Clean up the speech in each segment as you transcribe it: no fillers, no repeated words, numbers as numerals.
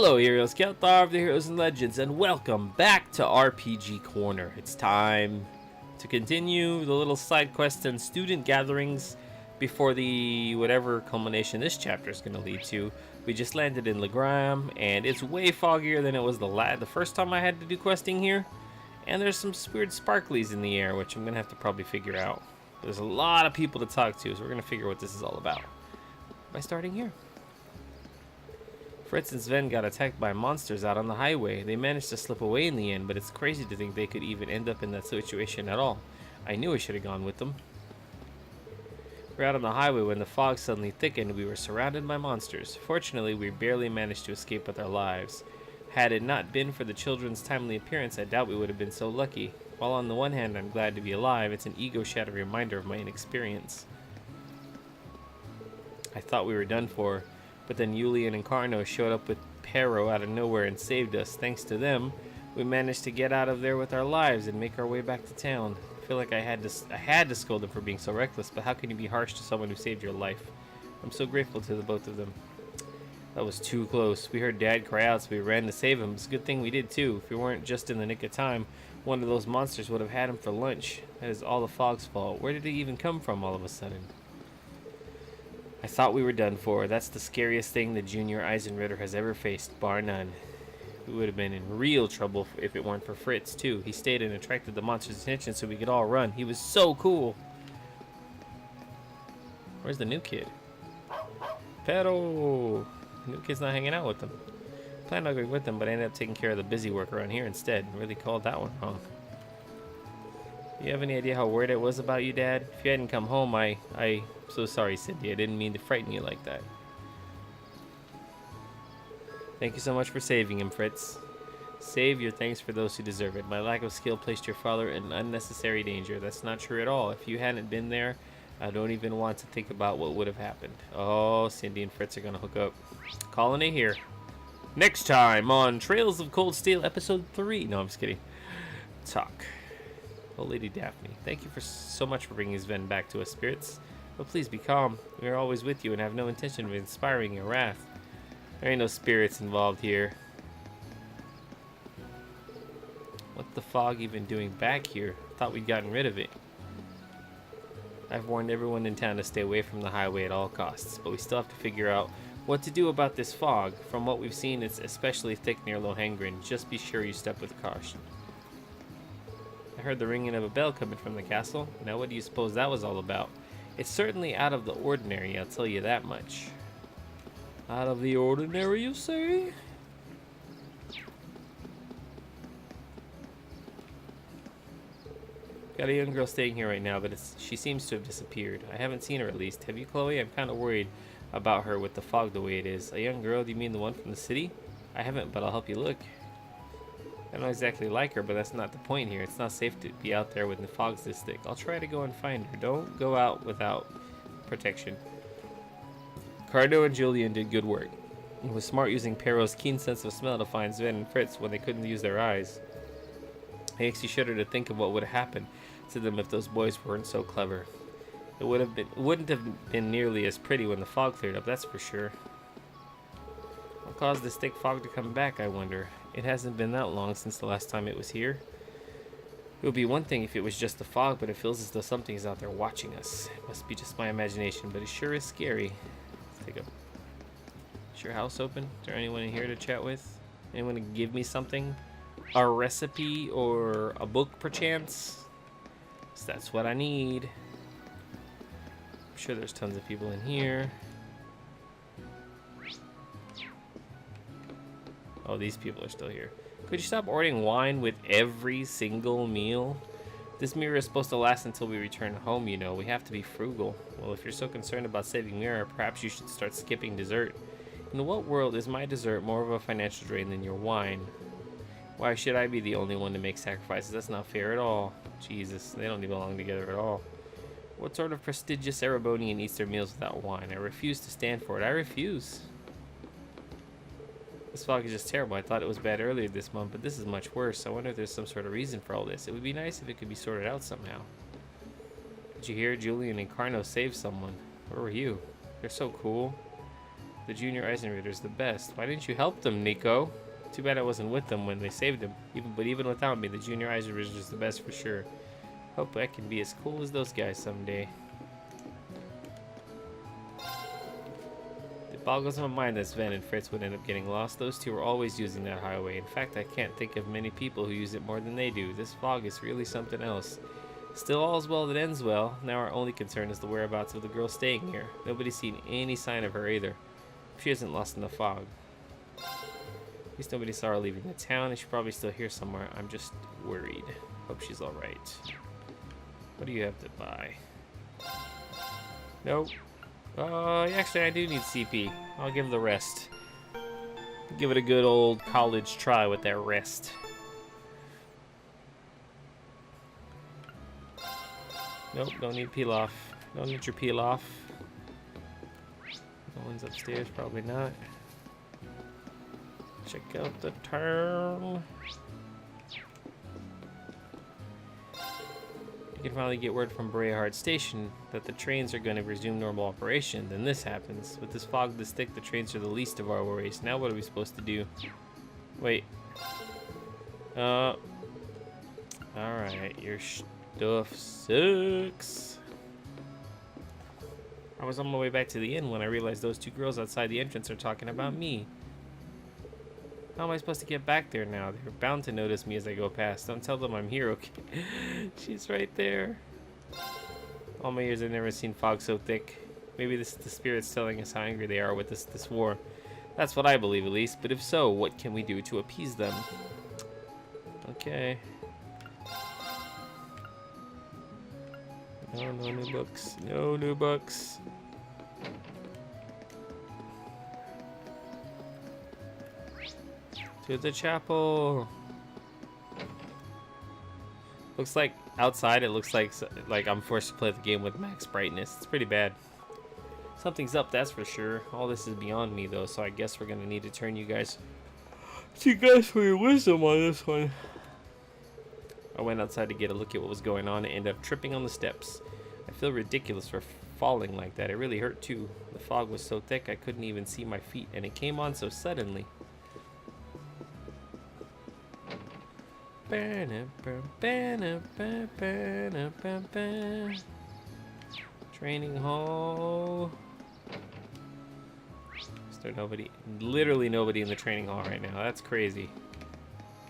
Hello Heroes, Kelthar of the Heroes and Legends, and welcome back to RPG Corner. It's time to continue the little side quests and student gatherings before the whatever culmination this chapter is going to lead to. We just landed in Lohengrin, and it's way foggier than it was the first time I had to do questing here. And there's some weird sparklies in the air, which I'm going to have to probably figure out. There's a lot of people to talk to, so we're going to figure what this is all about by starting here. Fritz and Sven got attacked by monsters out on the highway. They managed to slip away in the end, but it's crazy to think they could even end up in that situation at all. I knew I should have gone with them. We were out on the highway when the fog suddenly thickened. We were surrounded by monsters. Fortunately, we barely managed to escape with our lives. Had it not been for the children's timely appearance, I doubt we would have been so lucky. While on the one hand I'm glad to be alive, it's an ego-shattering reminder of my inexperience. I thought we were done for. But then Julian and Carno showed up with Pero out of nowhere and saved us. Thanks to them, we managed to get out of there with our lives and make our way back to town. I feel like I had to scold them for being so reckless, but how can you be harsh to someone who saved your life? I'm so grateful to the both of them. That was too close. We heard Dad cry out, so we ran to save him. It's a good thing we did too. If we weren't just in the nick of time, one of those monsters would have had him for lunch. That is all the fog's fault. Where did it even come from all of a sudden? I thought we were done for. That's the scariest thing the junior Eisenritter has ever faced, bar none. We would have been in real trouble if it weren't for Fritz, too. He stayed and attracted the monster's attention so we could all run. He was so cool. Where's the new kid? Pero! The new kid's not hanging out with them. I planned on going with them, but I ended up taking care of the busy work around here instead. Really called that one wrong. Do you have any idea how worried I was about you, Dad? If you hadn't come home, I'm so sorry, Cindy. I didn't mean to frighten you like that. Thank you so much for saving him, Fritz. Save your thanks for those who deserve it. My lack of skill placed your father in unnecessary danger. That's not true at all. If you hadn't been there, I don't even want to think about what would have happened. Oh, Cindy and Fritz are going to hook up. Calling it here. Next time on Trails of Cold Steel, Episode 3. No, I'm just kidding. Talk. Oh, Lady Daphne, thank you so much for bringing Sven back to us, spirits. But please be calm. We are always with you and have no intention of inspiring your wrath. There ain't no spirits involved here. What's the fog even doing back here? Thought we'd gotten rid of it. I've warned everyone in town to stay away from the highway at all costs, but we still have to figure out what to do about this fog. From what we've seen, it's especially thick near Lohengrin. Just be sure you step with caution. I heard the ringing of a bell coming from the castle. Now what do you suppose that was all about? It's certainly out of the ordinary, I'll tell you that much. Out of the ordinary, you say? Got a young girl staying here right now, but she seems to have disappeared. I haven't seen her at least. Have you, Chloe? I'm kind of worried about her with the fog the way it is. A young girl? Do you mean the one from the city? I haven't, but I'll help you look. I don't exactly like her, but that's not the point here. It's not safe to be out there when the fog's this thick. I'll try to go and find her. Don't go out without protection. Cardo and Julian did good work. It was smart using Pero's keen sense of smell to find Sven and Fritz when they couldn't use their eyes. It makes you shudder to think of what would have happened to them if those boys weren't so clever. It wouldn't have been nearly as pretty when the fog cleared up, that's for sure. What caused this thick fog to come back, I wonder? It hasn't been that long since the last time it was here. It would be one thing if it was just the fog, but it feels as though something is out there watching us. It must be just my imagination, but it sure is scary. Let's take a... Is your house open? Is there anyone in here to chat with? Anyone to give me something? A recipe or a book, perchance? So that's what I need. I'm sure there's tons of people in here. Oh, these people are still here. Could you stop ordering wine with every single meal? This mirror is supposed to last until we return home, you know. We have to be frugal. Well, if you're so concerned about saving mirror, perhaps you should start skipping dessert. In what world is my dessert more of a financial drain than your wine? Why should I be the only one to make sacrifices? That's not fair at all. Jesus, they don't belong together at all. What sort of prestigious Erebonian eats their meals without wine? I refuse to stand for it. I refuse. This fog is just terrible. I thought it was bad earlier this month, but this is much worse. I wonder if there's some sort of reason for all this. It would be nice if it could be sorted out somehow. Did you hear? Julian and Carno saved someone. Where were you? They're so cool. The junior Eisenrieder's the best. Why didn't you help them, Nico? Too bad I wasn't with them when they saved him. Even without me, the junior Eisenrieder's the best for sure. Hope I can be as cool as those guys someday. It boggles my mind that Sven and Fritz would end up getting lost. Those two are always using that highway. In fact, I can't think of many people who use it more than they do. This fog is really something else. Still, all's well that ends well. Now our only concern is the whereabouts of the girl staying here. Nobody's seen any sign of her either. She isn't lost in the fog. At least nobody saw her leaving the town, and she's probably still here somewhere. I'm just worried. Hope she's alright. What do you have to buy? Nope. Actually, I do need CP. I'll give the rest. Give it a good old college try with that rest. Nope, don't need peel off. Don't need your peel off. No one's upstairs, probably not. Check out the town. You can finally get word from Brayhart Station that the trains are going to resume normal operation. Then this happens. With this fog this thick, the trains are the least of our worries. Now what are we supposed to do? Wait. Alright, your stuff sucks. I was on my way back to the inn when I realized those two girls outside the entrance are talking about me. How am I supposed to get back there now? They're bound to notice me as I go past. Don't tell them I'm here, okay? She's right there. All my years I've never seen fog so thick. Maybe this is the spirits telling us how angry they are with this war. That's what I believe, at least. But if so, what can we do to appease them? Okay. No new books. No new books. To the chapel. Looks like outside it looks like I'm forced to play the game with max brightness. It's pretty bad. Something's up, that's for sure. All this is beyond me though, so I guess we're gonna need to turn you guys for your wisdom on this one. I went outside to get a look at what was going on and ended up tripping on the steps. I feel ridiculous for falling like that. It really hurt too. The fog was so thick I couldn't even see my feet, and it came on so suddenly. Training hall. Is there nobody? Literally nobody in the training hall right now. That's crazy.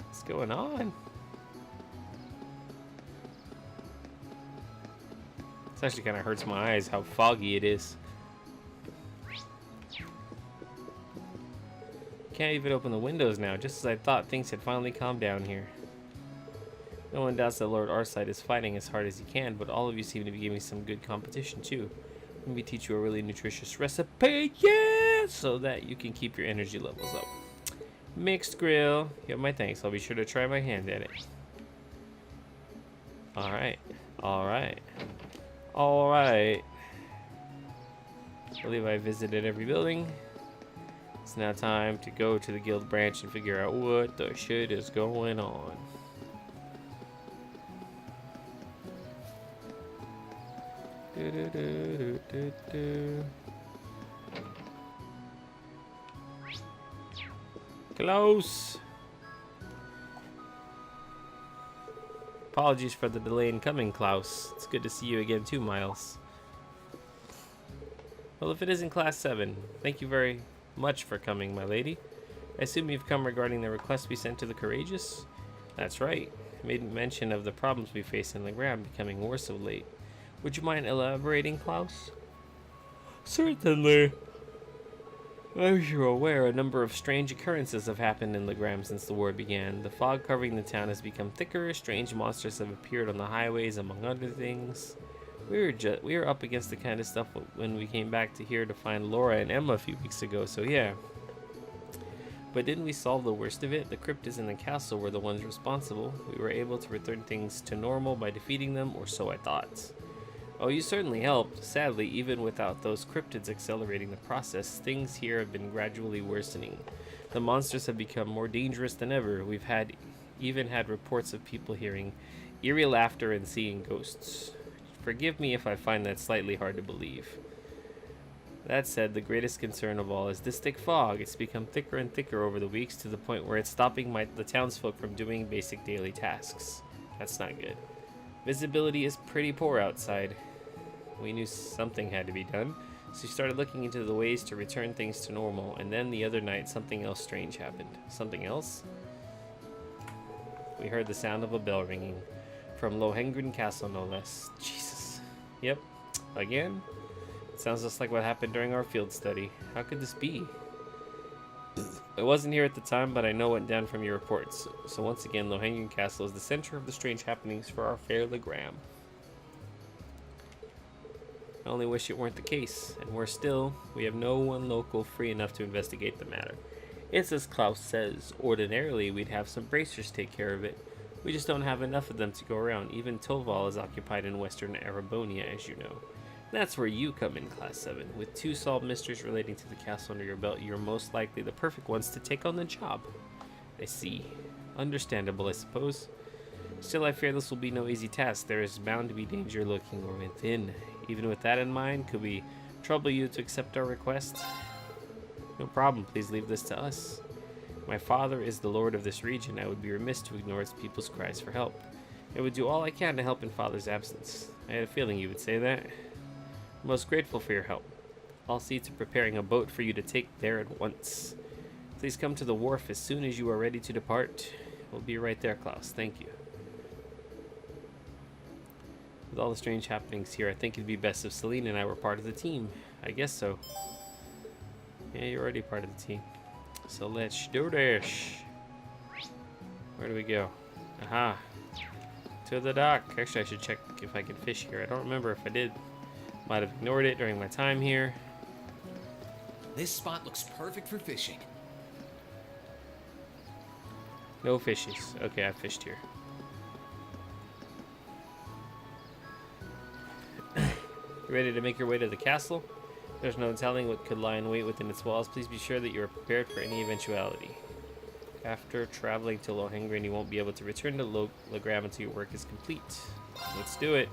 What's going on? This actually kind of hurts my eyes how foggy it is. Can't even open the windows now, just as I thought things had finally calmed down here. No one doubts that Lord Arcite is fighting as hard as he can, but all of you seem to be giving some good competition too. Let me teach you a really nutritious recipe, yeah, so that you can keep your energy levels up. Mixed grill. You have my thanks. I'll be sure to try my hand at it. Alright. Alright. Alright. I believe I visited every building. It's now time to go to the guild branch and figure out what the shit is going on. Close. Apologies for the delay in coming, Klaus. It's good to see you again too, Miles. Well, if it isn't Class 7, thank you very much for coming, my lady. I assume you've come regarding the request we sent to the Courageous? That's right. I made mention of the problems we face in Legram becoming worse of late. Would you mind elaborating, Klaus? Certainly. As you're aware, a number of strange occurrences have happened in Legram since the war began. The fog covering the town has become thicker, strange monsters have appeared on the highways, among other things. We were up against the kind of stuff when we came back to here to find Laura and Emma a few weeks ago, so yeah. But didn't we solve the worst of it? The cryptids in the castle were the ones responsible. We were able to return things to normal by defeating them, or so I thought. Oh, you certainly helped. Sadly, even without those cryptids accelerating the process, things here have been gradually worsening. The monsters have become more dangerous than ever. We've even had reports of people hearing eerie laughter and seeing ghosts. Forgive me if I find that slightly hard to believe. That said, the greatest concern of all is this thick fog. It's become thicker and thicker over the weeks to the point where it's stopping the townsfolk from doing basic daily tasks. That's not good. Visibility is pretty poor outside. We knew something had to be done, so we started looking into the ways to return things to normal, and then the other night something else strange happened. Something else? We heard the sound of a bell ringing. From Lohengrin Castle, no less. Jesus. Yep. Again? It sounds just like what happened during our field study. How could this be? I wasn't here at the time, but I know what went down from your reports. So once again, Lohengrin Castle is the center of the strange happenings for our fair Legram. I only wish it weren't the case, and worse still, we have no one local free enough to investigate the matter. It's as Klaus says, ordinarily we'd have some bracers take care of it. We just don't have enough of them to go around. Even Toval is occupied in western Arabonia, as you know. That's where you come in, Class 7. With 2 solved mysteries relating to the castle under your belt, you're most likely the perfect ones to take on the job. I see. Understandable, I suppose. Still, I fear this will be no easy task. There is bound to be danger lurking within. Even with that in mind, could we trouble you to accept our request? No problem. Please leave this to us. My father is the lord of this region. I would be remiss to ignore its people's cries for help. I would do all I can to help in Father's absence. I had a feeling you would say that. I'm most grateful for your help. I'll see to preparing a boat for you to take there at once. Please come to the wharf as soon as you are ready to depart. We'll be right there, Klaus. Thank you. With all the strange happenings here, I think it'd be best if Celine and I were part of the team. I guess so. Yeah, you're already part of the team. So let's do this. Where do we go? Aha. To the dock. Actually, I should check if I can fish here. I don't remember if I did. Might have ignored it during my time here. This spot looks perfect for fishing. No fishes. Okay, I fished here. You ready to make your way to the castle? There's no telling what could lie in wait within its walls. Please be sure that you are prepared for any eventuality. After traveling to Lohengrin, you won't be able to return to Legram until your work is complete. Let's do it.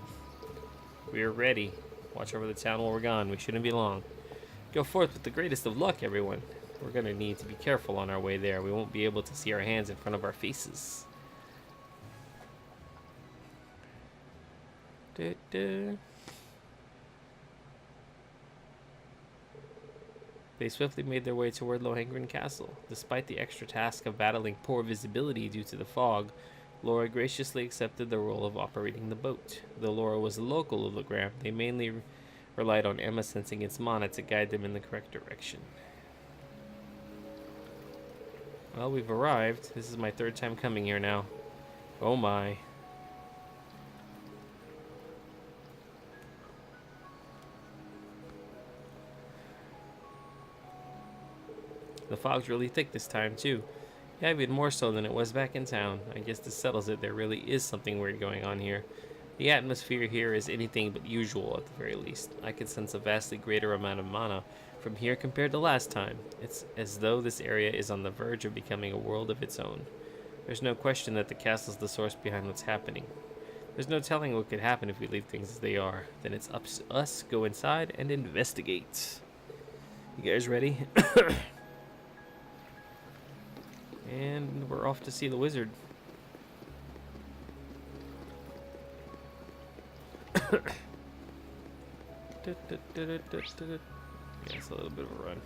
We are ready. Watch over the town while we're gone. We shouldn't be long. Go forth with the greatest of luck, everyone. We're going to need to be careful on our way there. We won't be able to see our hands in front of our faces. They swiftly made their way toward Lohengrin Castle. Despite the extra task of battling poor visibility due to the fog, Laura graciously accepted the role of operating the boat. Though Laura was a local of Legram, they mainly relied on Emma sensing its mana to guide them in the correct direction. Well, we've arrived. This is my 3rd time coming here now. Oh my. The fog's really thick this time, too. Yeah, even more so than it was back in town. I guess this settles it. There really is something weird going on here. The atmosphere here is anything but usual at the very least. I can sense a vastly greater amount of mana from here compared to last time. It's as though this area is on the verge of becoming a world of its own. There's no question that the castle's the source behind what's happening. There's no telling what could happen if we leave things as they are. Then it's up to us to go inside and investigate. You guys ready? And we're off to see the wizard. Yeah, it's a little bit of a run.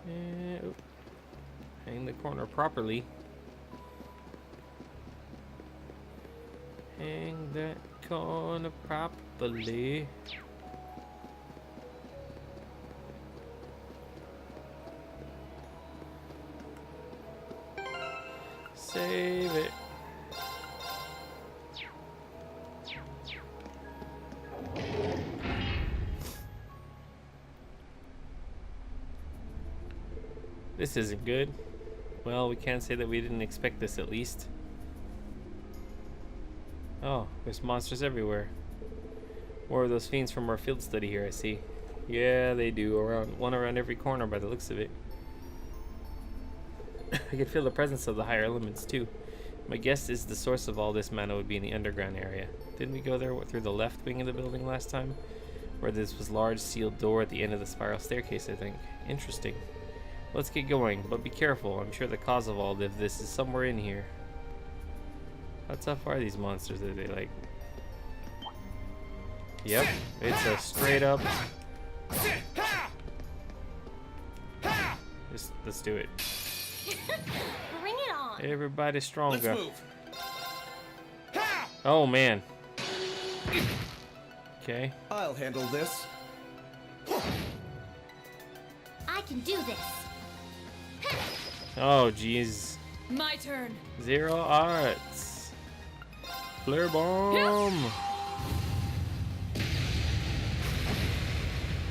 And, hang the corner properly. Hang that corner properly. Save it. This isn't good. Well, we can't say that we didn't expect this at least. Oh, there's monsters everywhere. More of those fiends from our field study here, I see. Yeah, they do. One around every corner by the looks of it. I can feel the presence of the higher elements too. My guess is the source of all this mana would be in the underground area. Didn't we go there through the left wing of the building last time? Where this was large sealed door at the end of the spiral staircase, I think. Interesting. Let's get going, but be careful. I'm sure the cause of all of this is somewhere in here. How tough are these monsters? Are they like... Yep, it's a straight up... Just, let's do it. Bring it on. Everybody stronger. Let's move. Oh man. Okay. I'll handle this. I can do this. Oh jeez. My turn. Zero arts. Flare bomb.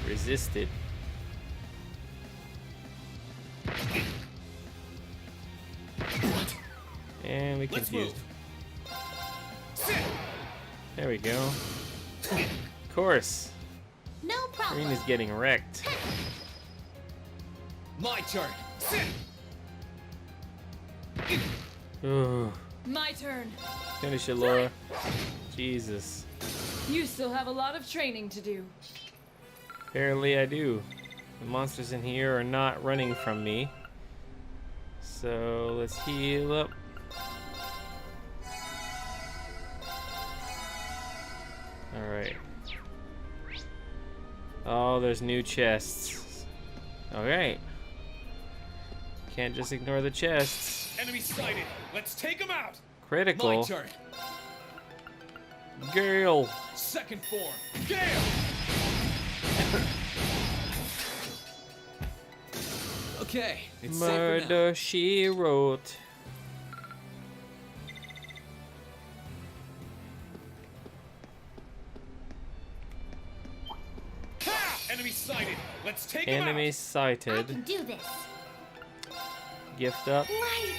Resisted. And we Let's confused. move. There we go. Of course. No problem. Green is getting wrecked. My turn. Ooh. My turn. Finish it, Laura. Jesus. You still have a lot of training to do. Apparently I do. The monsters in here are not running from me. So let's heal up. Alright. Oh, there's new chests. Alright. Can't just ignore the chests. Enemy sighted. Let's take him out. My Critical. turn. Gale. Second form. Gale. Okay, it's safer now. Murder she wrote. Ha! Enemy sighted. Let's take him Enemy out. I sighted. can do this. Gift up. Light.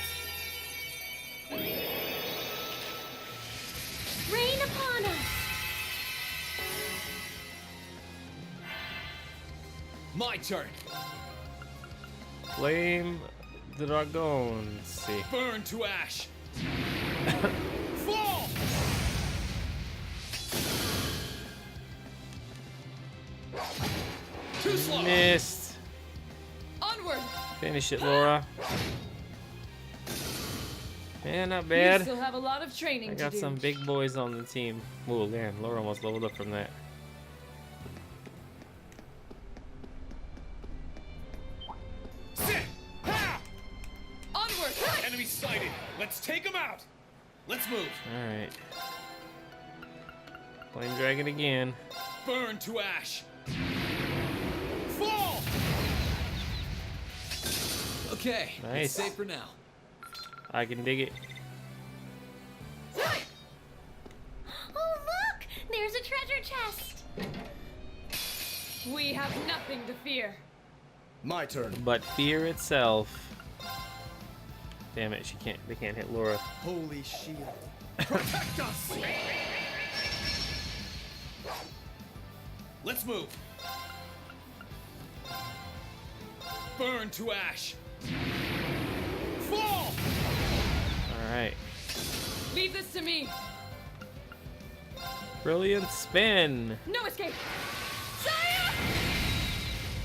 Rain upon us. My turn. Flame dragon. Let's see. Burn to ash. Fall. Too slow. Missed. Onward. Finish it, Laura. Man, not You bad. still have a lot of training I to got do. some big boys on the team. Oh man, Laura almost leveled up from that. Sit. Ha! Onward. Enemy sighted. Let's take him out. Let's move. Alright. Flame dragon again. Burn to ash. Fall. Okay, Nice. it's safe for now. I can dig it. Oh, look! There's a treasure chest. We have nothing to fear. My turn. But fear itself. Damn it, they can't hit Laura. Holy shield. Protect us. Let's move. Burn to ash. Fall. Alright. Leave this to me. Brilliant spin. No escape. Sire!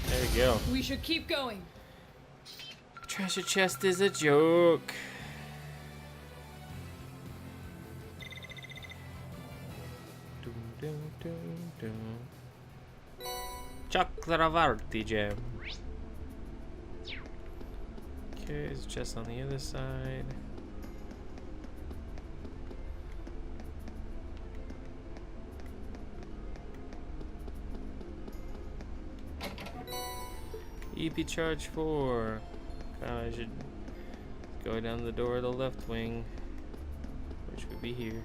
There we go. We should keep going. Treasure chest is a joke. Dum, dum, dum, dum. Chakravarti gem. Okay, it's just on the other side. EP charge 4. I should go down the door of the left wing, which would be here.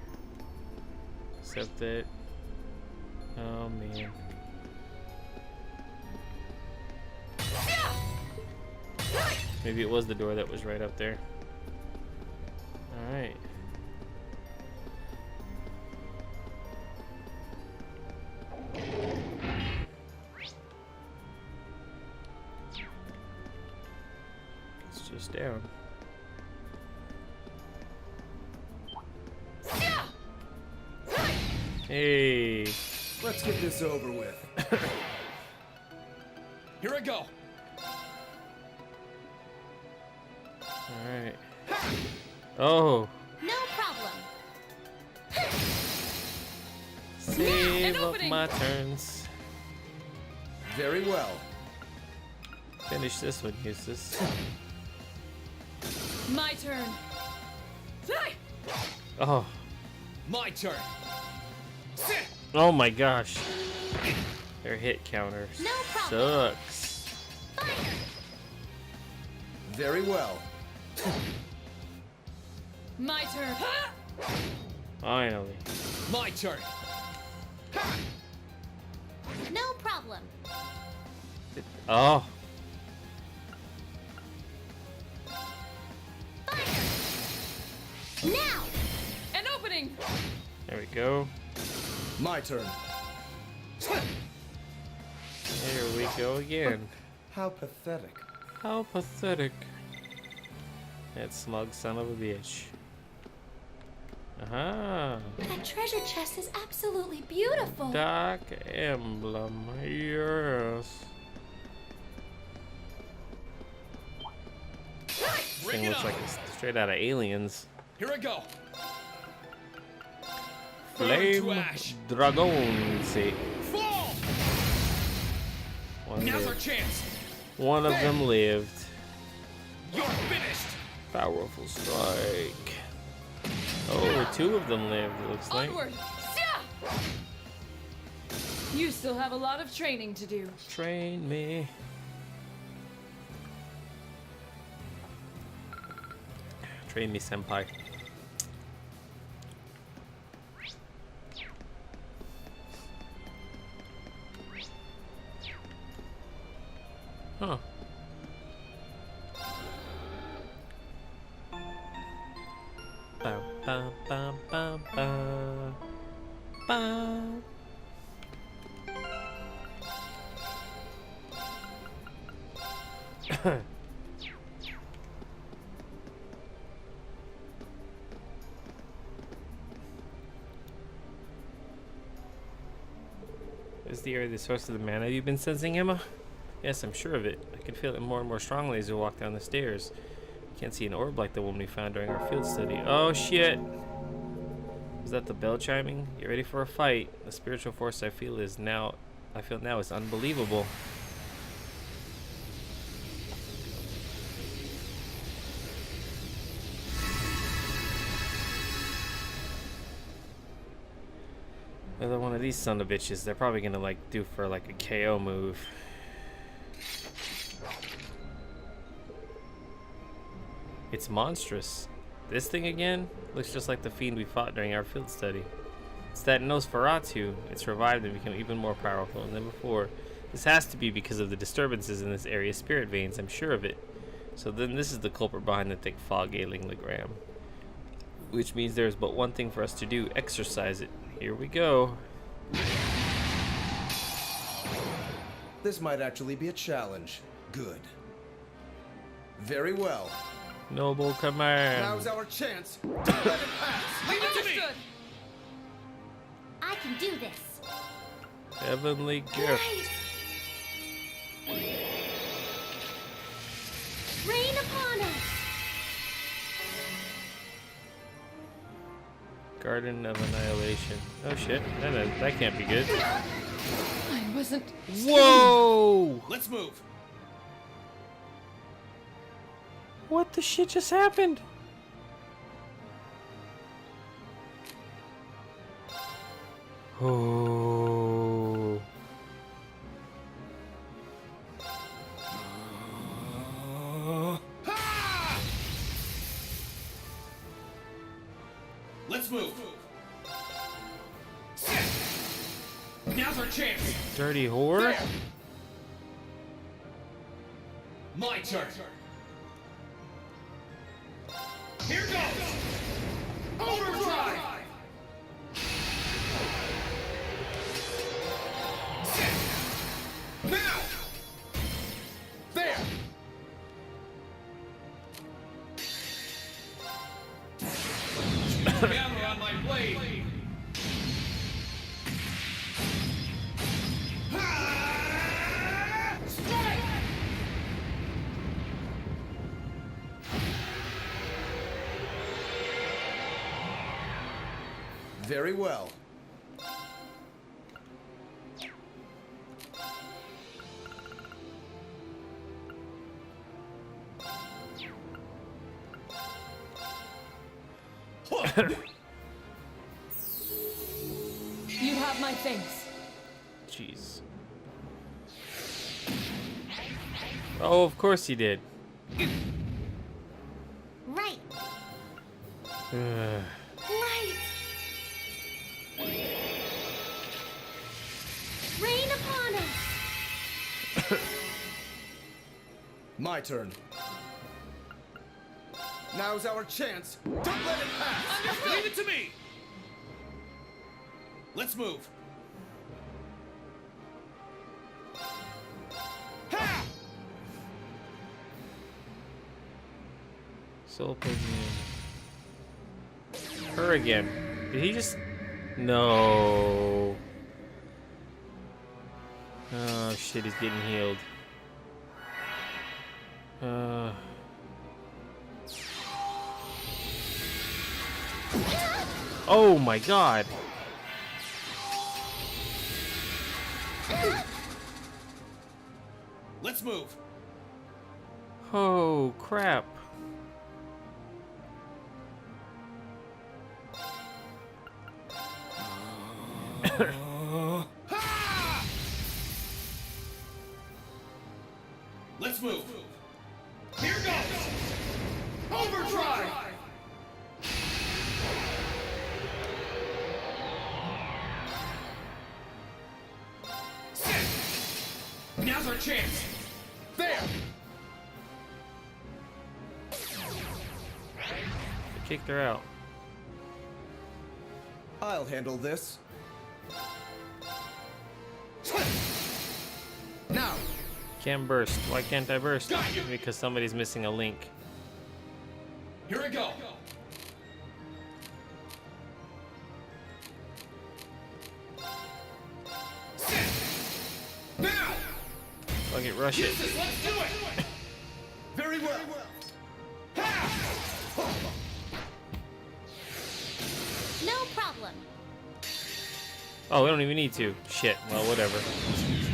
Except that, oh man. Maybe it was the door that was right up there. Alright. It's just down. Hey. Let's get this over with. Here I go. Alright. Oh. No problem. Save an up opening. my turns. Very well. Finish this one, Eustace. My turn. Zai! Oh. My turn. Sit. Oh my gosh. Their hit counter No problem. sucks. Fire. Very well. My turn. Ha! Finally. My turn. No problem. Oh. Fire. Now. An opening. There we go. My turn. Here we go again. How pathetic. How pathetic. That smug son of a bitch. Aha. That treasure chest is absolutely beautiful. Dark emblem. Yes. Bring Thing it looks on. like it's straight out of Aliens. Here I go. Flame to ash. Dragon. See. Fall. One, Now's our lived. chance. One of them lived. You're finished. Powerful strike. Oh, two of them lived, it looks like. Onward. Sia! You still have a lot of training to do. Train me. Train me, senpai. Huh. Ba ba ba ba ba ba. Is the area the source of the mana you've been sensing, Emma? Yes, I'm sure of it. I can feel it more and more strongly as we walk down the stairs. Can't see an orb like the one we found during our field study. Oh shit! Is that the bell chiming? Get ready for a fight. The spiritual force I feel now is unbelievable. Another one of these son of bitches. They're probably gonna like do for like a KO move. It's monstrous. This thing again looks just like the fiend we fought during our field study. It's that Nosferatu. It's revived and become even more powerful than before. This has to be because of the disturbances in this area's spirit veins, I'm sure of it. So then this is the culprit behind the thick fog ailing Legram. Which means there is but one thing for us to do, exorcise it. Here we go. This might actually be a challenge. Good. Very well. Noble command. Now's our chance to let it pass. Leave it to me. Understood. I can do this. Heavenly gift. Great. Rain upon us. Garden of Annihilation. Oh shit, that can't be good. I wasn't. Whoa! Let's move. What the shit just happened? Oh. Let's move. Now's our chance. Dirty whore? My turn. Here goes. Overdrive. Now. There. Hammer on my blade. Very well. You have my thanks. Jeez. Oh, of course he did. Right. Ugh. Right. Rain upon us. My turn. Now's our chance. Don't let it pass. Leave it to me. Let's move. Ha! Soul Pigman. Her again. Did he just... No. Oh shit, he's getting healed. Oh my god. Let's move. Oh crap. Ha! Let's move. Here goes. Overdrive. Sit. Now's our chance. There! They kicked her out. I'll handle this. Now! Can't burst. Why can't I burst? Got you. Because somebody's missing a link. Here we go. Sit. Now. Fuck it, rush it. Use this. Let's do it. Very well. Ha! No problem. Oh, we don't even need to. Shit. Well, whatever.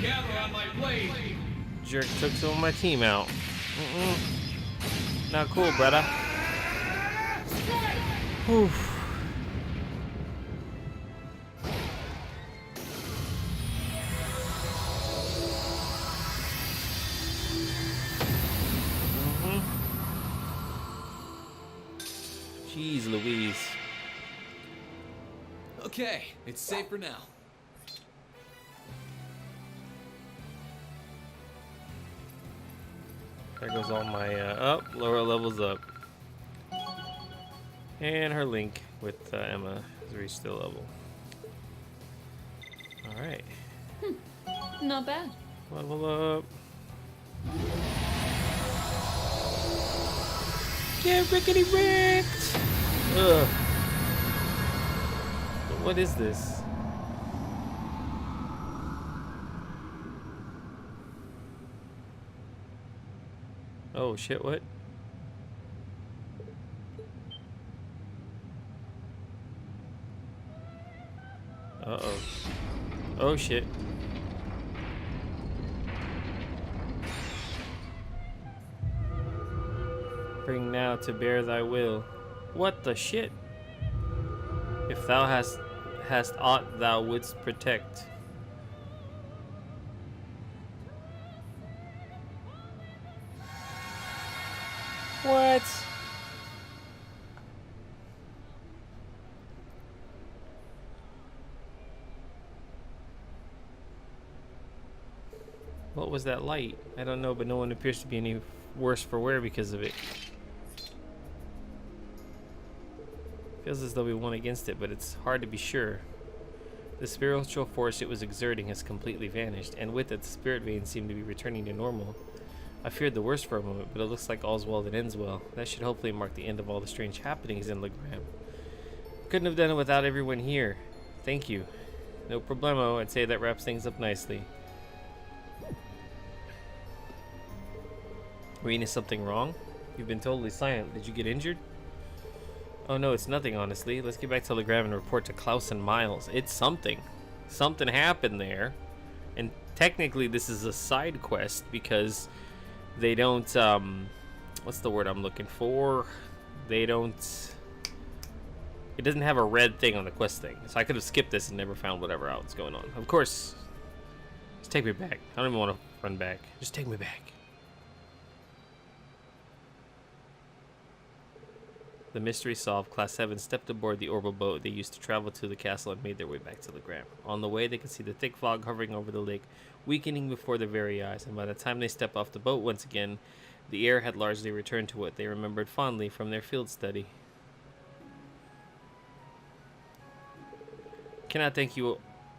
Gather on my blade. Jerk took some of my team out. Not cool, brother. Oof. Jeez Louise. Okay, it's safe for now. There goes all my lower levels up. And her link with Emma has reached the level. Alright. Not bad. Level up. Get rickety ricked! Ugh. What is this? Oh shit, what? Uh-oh. Oh shit. Bring now to bear thy will. What the shit? If thou hast aught thou wouldst protect. What? What was that light? I don't know, but no one appears to be any worse for wear because of it. Feels as though we won against it, but it's hard to be sure. The spiritual force it was exerting has completely vanished, and with it the spirit veins seem to be returning to normal. I feared the worst for a moment, but it looks like all's well that ends well. That should hopefully mark the end of all the strange happenings in Legram. Couldn't have done it without everyone here. Thank you. No problemo, I'd say that wraps things up nicely. Reen, is something wrong? You've been totally silent. Did you get injured? Oh no, it's nothing, honestly. Let's get back to Legram and report to Klaus and Miles. It's something. Something happened there. And technically this is a side quest because they don't, what's the word I'm looking for? They don't, it doesn't have a red thing on the quest thing. So I could have skipped this and never found whatever else going on. Of course, just take me back. I don't even want to run back. Just take me back. The mystery solved, Class 7 stepped aboard the orbital boat they used to travel to the castle and made their way back to Legram. On the way, they could see the thick fog hovering over the lake, weakening before their very eyes, and by the time they stepped off the boat once again, the air had largely returned to what they remembered fondly from their field study. Cannot thank you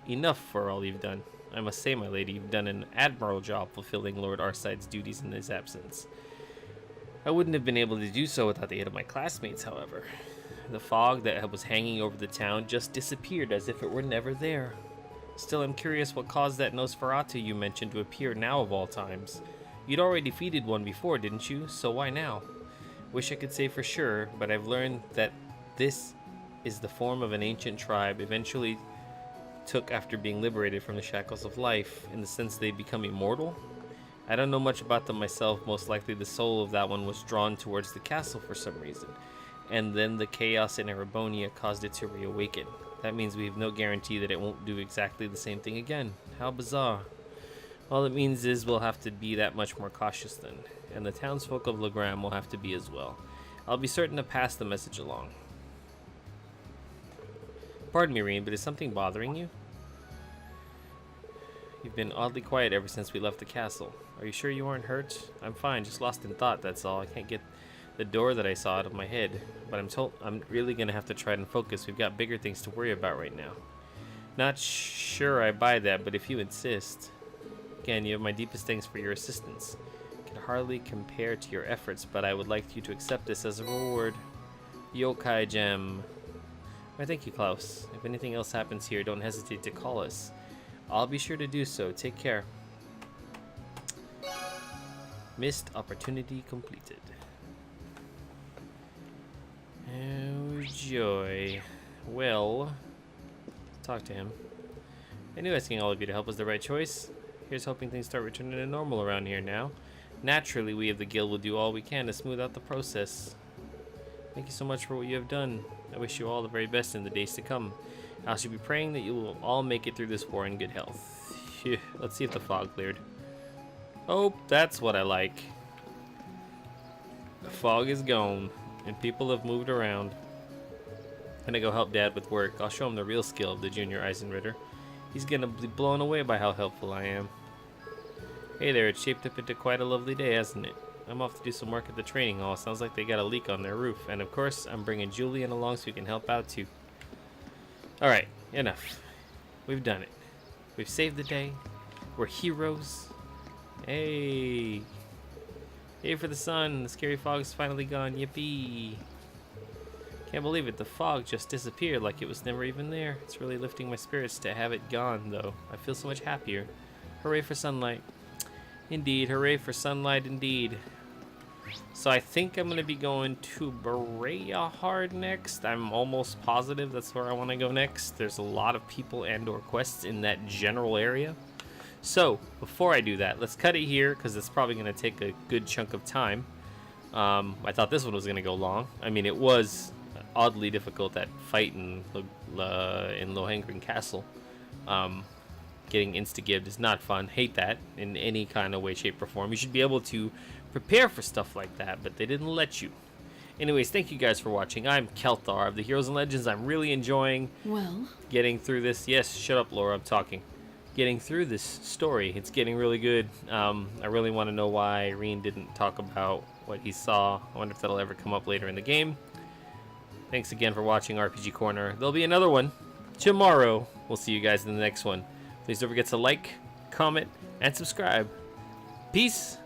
enough for all you've done. I must say, my lady, you've done an admirable job fulfilling Lord Arside's duties in his absence. I wouldn't have been able to do so without the aid of my classmates, however. The fog that was hanging over the town just disappeared as if it were never there. Still, I'm curious what caused that Nosferatu you mentioned to appear now of all times. You'd already defeated one before, didn't you? So why now? Wish I could say for sure, but I've learned that this is the form of an ancient tribe eventually took after being liberated from the shackles of life, in the sense they become immortal. I don't know much about them myself. Most likely the soul of that one was drawn towards the castle for some reason, and then the chaos in Erebonia caused it to reawaken. That means we have no guarantee that it won't do exactly the same thing again. How bizarre. All it means is we'll have to be that much more cautious then, and the townsfolk of Legram will have to be as well. I'll be certain to pass the message along. Pardon me, Reen, but is something bothering you? You've been oddly quiet ever since we left the castle. Are you sure you aren't hurt? I'm fine, just lost in thought, that's all. I can't get the door that I saw out of my head. But I'm really gonna have to try and focus. We've got bigger things to worry about right now. Not sure I buy that, but if you insist. Again, you have my deepest thanks for your assistance. Can hardly compare to your efforts, but I would like you to accept this as a reward. Yokai Gem. Why, thank you, Klaus. If anything else happens here, don't hesitate to call us. I'll be sure to do so. Take care. Missed opportunity completed. Oh, joy. Well, talk to him. I knew asking all of you to help was the right choice. Here's hoping things start returning to normal around here now. Naturally, we of the guild will do all we can to smooth out the process. Thank you so much for what you have done. I wish you all the very best in the days to come. I shall be praying that you will all make it through this war in good health. Phew. Let's see if the fog cleared. Oh, that's what I like. The fog is gone, and people have moved around. I'm gonna go help Dad with work. I'll show him the real skill of the junior Eisenritter. He's gonna be blown away by how helpful I am. Hey there, it's shaped up into quite a lovely day, hasn't it? I'm off to do some work at the training hall. Sounds like they got a leak on their roof. And of course, I'm bringing Julian along so he can help out too. Alright, enough. We've done it. We've saved the day. We're heroes. Hey. Hey for the sun. The scary fog's finally gone. Yippee. Can't believe it. The fog just disappeared like it was never even there. It's really lifting my spirits to have it gone, though. I feel so much happier. Hooray for sunlight. Indeed. Hooray for sunlight indeed. So I think I'm going to be going to Berea Hard next. I'm almost positive that's where I want to go next. There's a lot of people and or quests in that general area. So before I do that, let's cut it here because it's probably going to take a good chunk of time. I thought this one was going to go long. I mean, it was oddly difficult, that fight in Lohengrin Castle. Getting insta-gibbed is not fun. Hate that in any kind of way, shape, or form. You should be able to prepare for stuff like that, but they didn't let you. Anyways, thank you guys for watching. I'm Kelthar of the Heroes and Legends. I'm really enjoying getting through this. Yes, shut up, Laura. I'm talking. Getting through this story. It's getting really good. I really want to know why Irene didn't talk about what he saw. I wonder if that'll ever come up later in the game. Thanks again for watching RPG Corner. There'll be another one tomorrow. We'll see you guys in the next one. Please don't forget to like, comment, and subscribe. Peace.